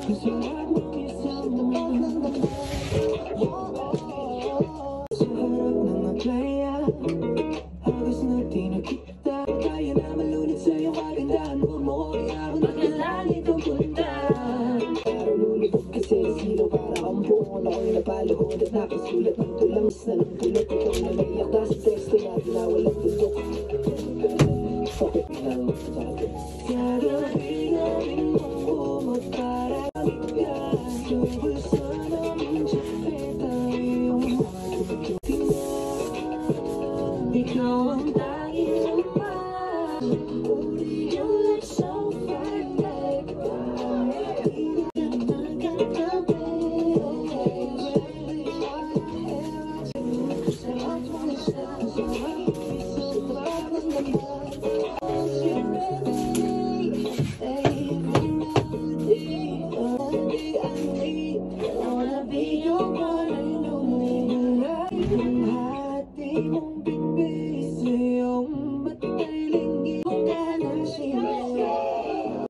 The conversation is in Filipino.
Gusto lang mong isama sa harap ng playa. Agos na tinagkita, kaya na malunod sa iyong kagandahan. Huwag mo ko ako maglalangit ang punta. Parang lulubog kasi sino para kang buon. Ako'y napaluhod at nakasulat ng tulang sa ng tulog. Ikaw na naiyak na sa teksto natin na walang tutok. Bakit lang sabi? Sa gabi-gabi mong kumagparagit ka. Gusto namin siyempre tayong tingnan. Ikaw ang tanging lumpas.